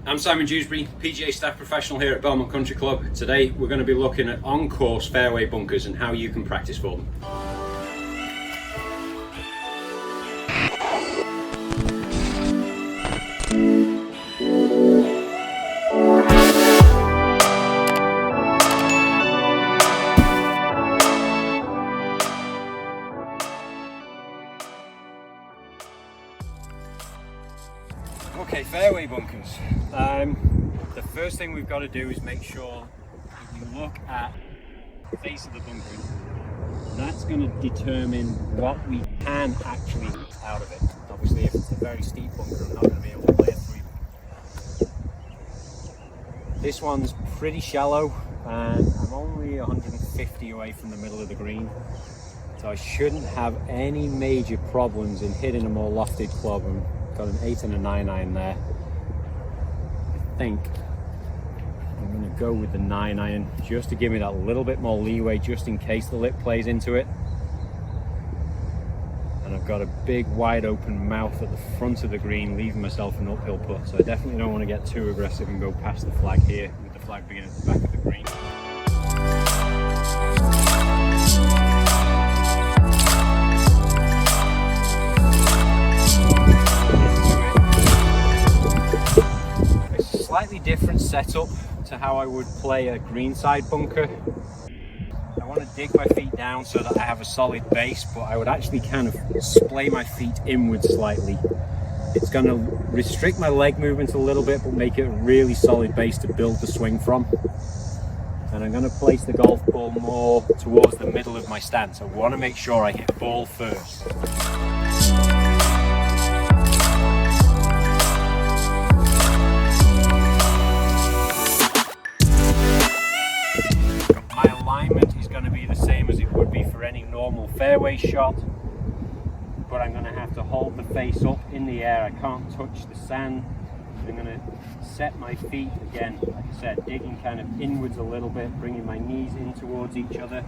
I'm Simon Dewsbury, PGA staff professional here at Belmont Country Club. Today we're going to be looking at on-course fairway bunkers and how you can practice for them. Okay, fairway bunkers. The first thing we've got to do is make sure that we look at the face of the bunker. That's going to determine what we can actually hit out of it. Obviously, if it's a very steep bunker, I'm not going to be able to play it through. This one's pretty shallow, and I'm only 150 away from the middle of the green, so I shouldn't have any major problems in hitting a more lofted club. Got an 8 and a 9 iron there. I think I'm going to go with the 9 iron just to give me that little bit more leeway, just in case the lip plays into it. And I've got a big wide open mouth at the front of the green, leaving myself an uphill putt, so I definitely don't want to get too aggressive and go past the flag here, with the flag being at the back of the green. Slightly different setup to how I would play a greenside bunker. I want to dig my feet down so that I have a solid base, but I would actually kind of splay my feet inwards slightly. It's going to restrict my leg movement a little bit, but make it a really solid base to build the swing from. And I'm going to place the golf ball more towards the middle of my stance. I want to make sure I hit ball first. Any normal fairway shot, but I'm going to have to hold the face up in the air. I can't touch the sand. I'm going to set my feet again, like I said, digging kind of inwards a little bit, bringing my knees in towards each other.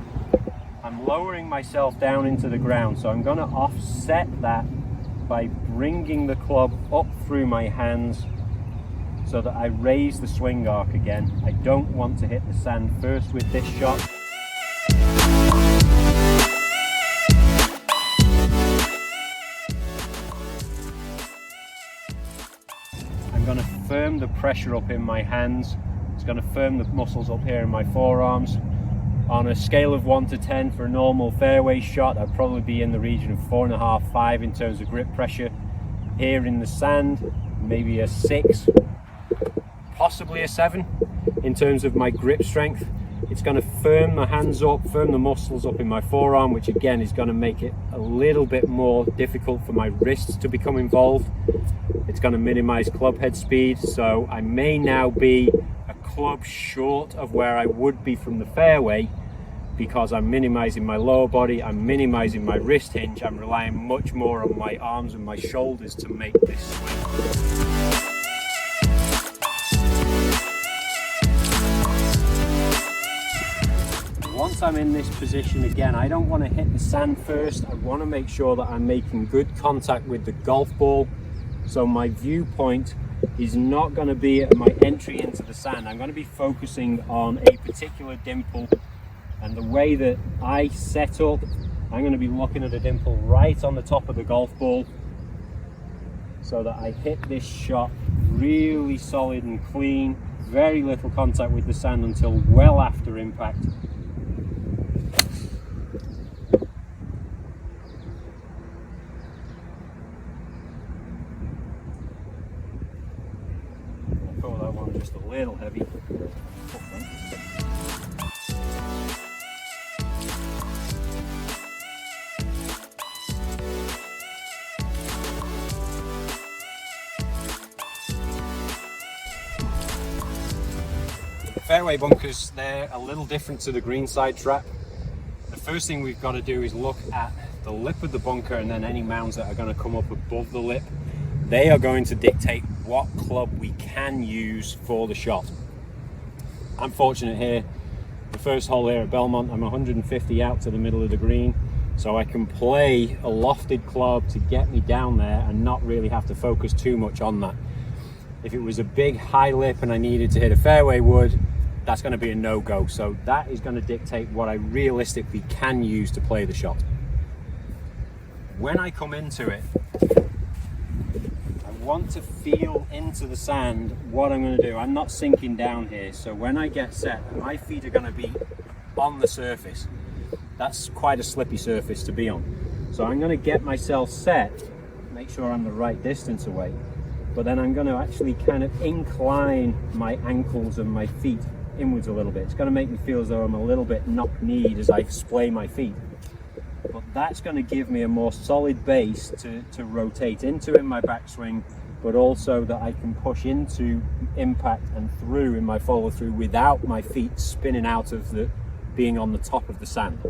I'm lowering myself down into the ground, so I'm going to offset that by bringing the club up through my hands so that I raise the swing arc again. I don't want to hit the sand first with this shot. I'm going to firm the pressure up in my hands. It's going to firm the muscles up here in my forearms. On a scale of 1 to 10 for a normal fairway shot, I'd probably be in the region of 4.5, 5 in terms of grip pressure. Here in the sand, maybe a 6, possibly a 7 in terms of my grip strength. It's going to firm my hands up, firm the muscles up in my forearm, which again is going to make it a little bit more difficult for my wrists to become involved. It's going to minimize club head speed, so I may now be a club short of where I would be from the fairway because I'm minimizing my lower body, I'm minimizing my wrist hinge, I'm relying much more on my arms and my shoulders to make this swing. Once I'm in this position again, I don't want to hit the sand first. I want to make sure that I'm making good contact with the golf ball. So my viewpoint is not going to be at my entry into the sand. I'm going to be focusing on a particular dimple, and the way that I set up, I'm going to be looking at a dimple right on the top of the golf ball so that I hit this shot really solid and clean, very little contact with the sand until well after impact. That one just a little heavy. Fairway bunkers, they're a little different to the greenside trap. The first thing we've got to do is look at the lip of the bunker and then any mounds that are going to come up above the lip. They are going to dictate what club we can use for the shot. I'm fortunate here, the first hole here at Belmont, I'm 150 out to the middle of the green, so I can play a lofted club to get me down there and not really have to focus too much on that. If it was a big high lip and I needed to hit a fairway wood, that's going to be a no-go. So that is going to dictate what I realistically can use to play the shot. When I come into it, I want to feel into the sand what I'm going to do. I'm not sinking down here, so when I get set, my feet are going to be on the surface. That's quite a slippy surface to be on. So I'm going to get myself set, make sure I'm the right distance away, but then I'm going to actually kind of incline my ankles and my feet inwards a little bit. It's going to make me feel as though I'm a little bit knock-kneed as I splay my feet. But that's going to give me a more solid base to rotate into in my backswing, but also that I can push into impact and through in my follow through without my feet spinning out of being on the top of the sand.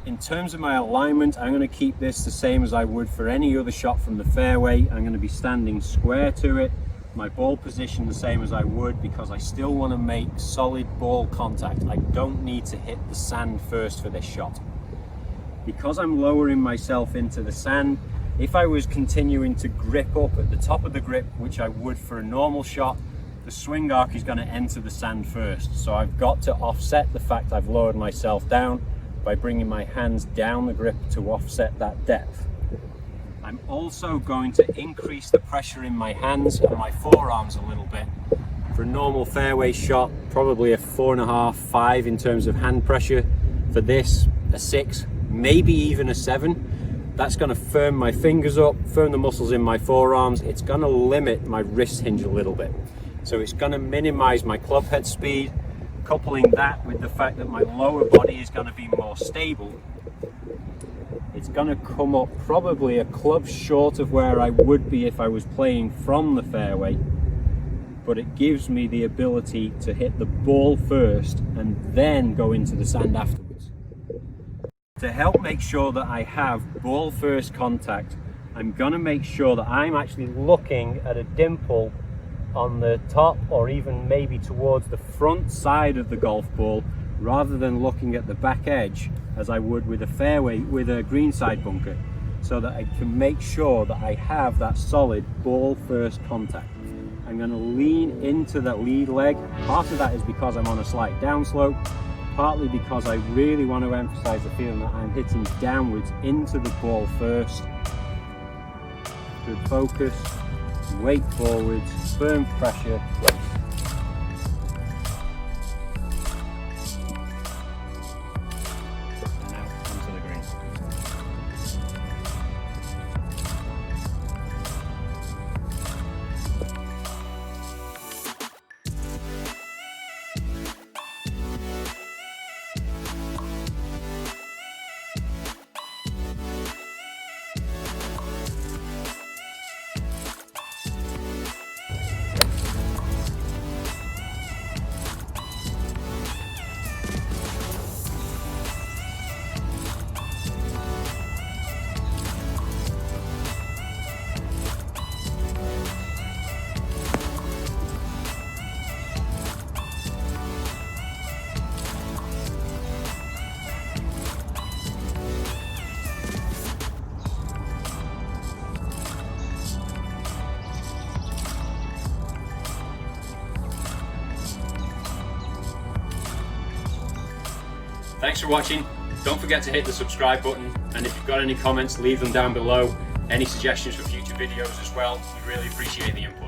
In terms of my alignment, I'm going to keep this the same as I would for any other shot from the fairway. I'm going to be standing square to it. My ball position the same as I would, because I still want to make solid ball contact. I don't need to hit the sand first for this shot. Because I'm lowering myself into the sand, if I was continuing to grip up at the top of the grip, which I would for a normal shot, the swing arc is going to enter the sand first. So I've got to offset the fact I've lowered myself down by bringing my hands down the grip to offset that depth. I'm also going to increase the pressure in my hands and my forearms a little bit. For a normal fairway shot, probably a 4.5, 5 in terms of hand pressure. For this, a 6, maybe even a 7. That's going to firm my fingers up, firm the muscles in my forearms. It's going to limit my wrist hinge a little bit. So it's going to minimize my club head speed. Coupling that with the fact that my lower body is going to be more stable, it's going to come up probably a club short of where I would be if I was playing from the fairway, but it gives me the ability to hit the ball first and then go into the sand afterwards. To help make sure that I have ball first contact, I'm going to make sure that I'm actually looking at a dimple on the top, or even maybe towards the front side of the golf ball, rather than looking at the back edge as I would with a fairway, with a greenside bunker, so that I can make sure that I have that solid ball first contact. I'm going to lean into that lead leg. Part of that is because I'm on a slight downslope, partly because I really want to emphasize the feeling that I'm hitting downwards into the ball first. Good focus. Weight forwards, firm pressure. And now onto the green. Thanks for watching. Don't forget to hit the subscribe button, and if you've got any comments, leave them down below. Any suggestions for future videos as well, we really appreciate the input.